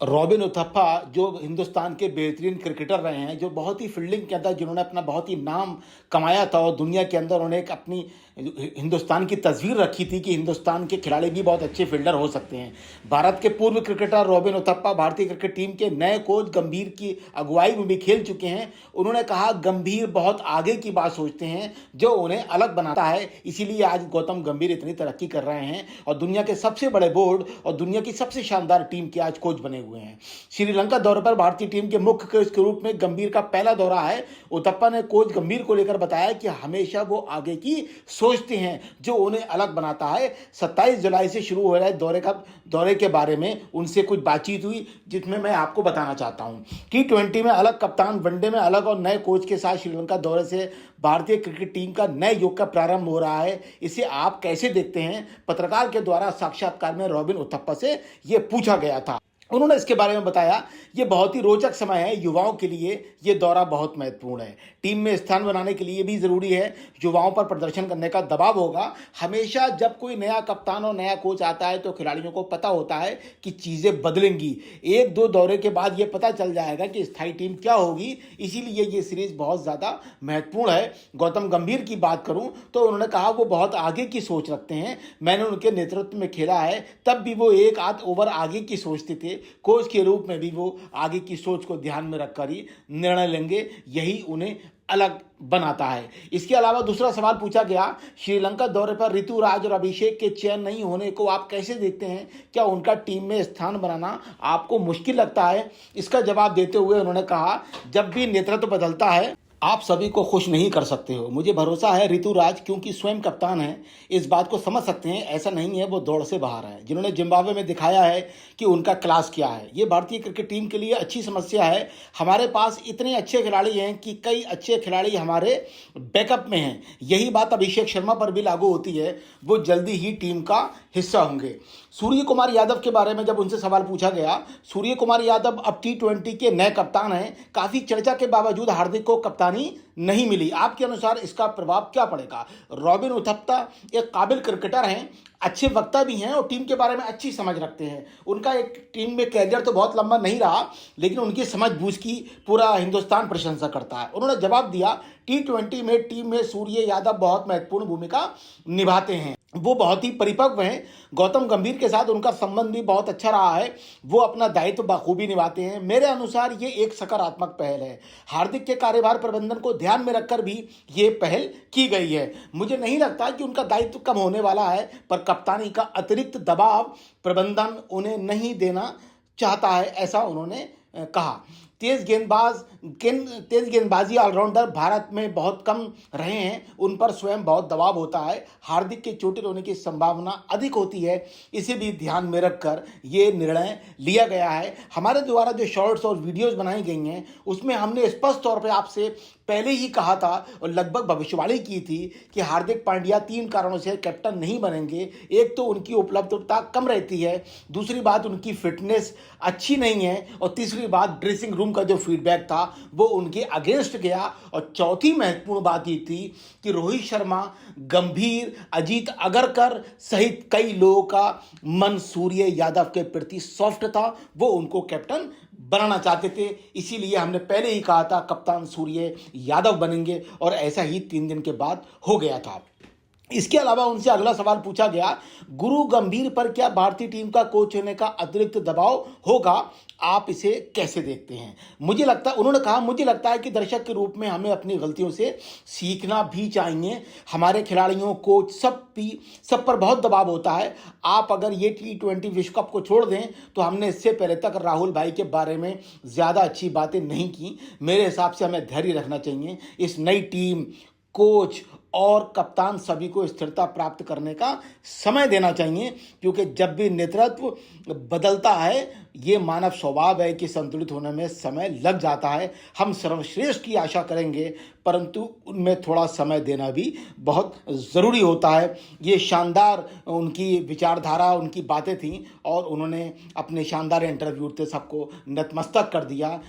Robin Uthappa जो हिंदुस्तान के बेहतरीन क्रिकेटर रहे हैं, जो बहुत ही फील्डिंग के अंदर जिन्होंने अपना बहुत ही नाम कमाया था और दुनिया के अंदर उन्होंने एक अपनी हिंदुस्तान की तस्वीर रखी थी कि हिंदुस्तान के खिलाड़ी भी बहुत अच्छे फील्डर हो सकते हैं। भारत के पूर्व क्रिकेटर रॉबिन उथप्पा भारतीय क्रिकेट टीम के नए कोच गंभीर की अगुवाई में भी खेल चुके हैं। उन्होंने कहा गंभीर बहुत आगे की बात सोचते हैं जो उन्हें अलग बनाता है, इसीलिए आज गौतम गंभीर इतनी तरक्की कर रहे हैं और दुनिया के सबसे बड़े बोर्ड और दुनिया की सबसे शानदार टीम के आज कोच बने हुए हैं। श्रीलंका दौरे पर भारतीय टीम के मुख्य कोच के रूप में गंभीर का पहला दौरा है। उथप्पा ने कोच गंभीर को लेकर बताया कि हमेशा वो आगे की सोचते हैं जो उन्हें अलग बनाता है। 27 जुलाई से शुरू हो रहे दौरे के बारे में उनसे कुछ बातचीत हुई जिसमें मैं आपको बताना चाहता हूं। T20 में अलग कप्तान, वनडे में अलग और नए कोच के साथ श्रीलंका दौरे से भारतीय क्रिकेट टीम का नए युग का प्रारंभ हो रहा है। इसे आप कैसे देखते हैं? पत्रकार के द्वारा साक्षात्कार में रॉबिन उथप्पा से यह पूछा गया था। उन्होंने इसके बारे में बताया, ये बहुत ही रोचक समय है युवाओं के लिए, ये दौरा बहुत महत्वपूर्ण है। टीम में स्थान बनाने के लिए भी जरूरी है। युवाओं पर प्रदर्शन करने का दबाव होगा। हमेशा जब कोई नया कप्तान और नया कोच आता है तो खिलाड़ियों को पता होता है कि चीजें बदलेंगी। एक दो दौरे के बाद ये पता चल जाएगा कि स्थायी टीम क्या होगी, इसीलिए ये सीरीज बहुत ज्यादा महत्वपूर्ण है। गौतम गंभीर की बात करूं तो उन्होंने कहा वो बहुत आगे की सोच रखते हैं। मैंने उनके नेतृत्व में खेला है, तब भी वो एक आध ओवर आगे की सोचते थे। कोच के रूप में भी वो आगे की सोच को ध्यान में रखकर ही निर्णय लेंगे, यही उन्हें अलग बनाता है। इसके अलावा दूसरा सवाल पूछा गया, श्रीलंका दौरे पर ऋतुराज और अभिषेक के चयन नहीं होने को आप कैसे देखते हैं? क्या उनका टीम में स्थान बनाना आपको मुश्किल लगता है? इसका जवाब देते हुए उन्होंने कहा, जब भी नेतृत्व बदलता है आप सभी को खुश नहीं कर सकते हो। मुझे भरोसा है ऋतुराज, क्योंकि स्वयं कप्तान है, इस बात को समझ सकते हैं। ऐसा नहीं है वो दौड़ से बाहर है, जिन्होंने जिम्बाब्वे में दिखाया है कि उनका क्लास क्या है। ये भारतीय क्रिकेट टीम के लिए अच्छी समस्या है। हमारे पास इतने अच्छे खिलाड़ी हैं कि कई अच्छे खिलाड़ी हमारे बैकअप में हैं। यही बात अभिषेक शर्मा पर भी लागू होती है, वो जल्दी ही टीम का हिस्सा होंगे। सूर्य कुमार यादव के बारे में जब उनसे सवाल पूछा गया, सूर्य कुमार यादव अब T20 के नए कप्तान हैं। काफी चर्चा के बावजूद हार्दिक को कप्तानी नहीं मिली। आपके अनुसार इसका प्रभाव क्या पड़ेगा? रॉबिन उथप्पा एक काबिल क्रिकेटर हैं, अच्छे वक्ता भी हैं और टीम के बारे में अच्छी समझ रखते हैं। उनका एक टीम में कैरियर तो बहुत लंबा नहीं रहा, लेकिन उनकी समझ बूझ की पूरा हिंदुस्तान प्रशंसा करता है। उन्होंने जवाब दिया, T20 में टीम में सूर्य यादव बहुत महत्वपूर्ण भूमिका निभाते हैं, वो बहुत ही परिपक्व हैं। गौतम गंभीर के साथ उनका संबंध भी बहुत अच्छा रहा है, वो अपना दायित्व बखूबी निभाते हैं। मेरे अनुसार ये एक सकारात्मक पहल है। हार्दिक के कार्यभार प्रबंधन को ध्यान में रखकर भी ये पहल की गई है। मुझे नहीं लगता कि उनका दायित्व कम होने वाला है, पर कप्तानी का अतिरिक्त दबाव प्रबंधन उन्हें नहीं देना चाहता है, ऐसा उन्होंने कहा। तेज गेंदबाजी ऑलराउंडर भारत में बहुत कम रहे हैं, उन पर स्वयं बहुत दबाव होता है। हार्दिक के चोटिल होने की संभावना अधिक होती है, इसे भी ध्यान में रखकर ये निर्णय लिया गया है। हमारे द्वारा जो शॉर्ट्स और वीडियोस बनाई गई हैं उसमें हमने स्पष्ट तौर पे आपसे पहले ही कहा था और लगभग भविष्यवाणी की थी कि हार्दिक पांड्या 3 कारणों से कैप्टन नहीं बनेंगे। एक तो उनकी उपलब्धता कम रहती है, दूसरी बात उनकी फिटनेस अच्छी नहीं है और तीसरी बात ड्रेसिंग रूम का जो फीडबैक था वो उनके अगेंस्ट गया। और चौथी महत्वपूर्ण बात ये थी कि रोहित शर्मा, गंभीर, अजीत अगरकर सहित कई लोगों का मन सूर्य यादव के प्रति सॉफ्ट था, वो उनको कैप्टन बनाना चाहते थे। इसीलिए हमने पहले ही कहा था कप्तान सूर्य यादव बनेंगे और ऐसा ही 3 दिन के बाद हो गया था। इसके अलावा उनसे अगला सवाल पूछा गया, गुरु गंभीर पर क्या भारतीय टीम का कोच होने का अतिरिक्त दबाव होगा? आप इसे कैसे देखते हैं? उन्होंने कहा, मुझे लगता है कि दर्शक के रूप में हमें अपनी गलतियों से सीखना भी चाहिए। हमारे खिलाड़ियों, कोच सब पर बहुत दबाव होता है। आप अगर ये T20 विश्व कप को छोड़ दें तो हमने इससे पहले तक राहुल भाई के बारे में ज़्यादा अच्छी बातें नहीं की। मेरे हिसाब से हमें धैर्य रखना चाहिए। इस नई टीम, कोच और कप्तान सभी को स्थिरता प्राप्त करने का समय देना चाहिए, क्योंकि जब भी नेतृत्व बदलता है ये मानव स्वभाव है कि संतुलित होने में समय लग जाता है। हम सर्वश्रेष्ठ की आशा करेंगे, परंतु उनमें थोड़ा समय देना भी बहुत ज़रूरी होता है। ये शानदार उनकी विचारधारा, उनकी बातें थीं और उन्होंने अपने शानदार इंटरव्यू से सबको नतमस्तक कर दिया।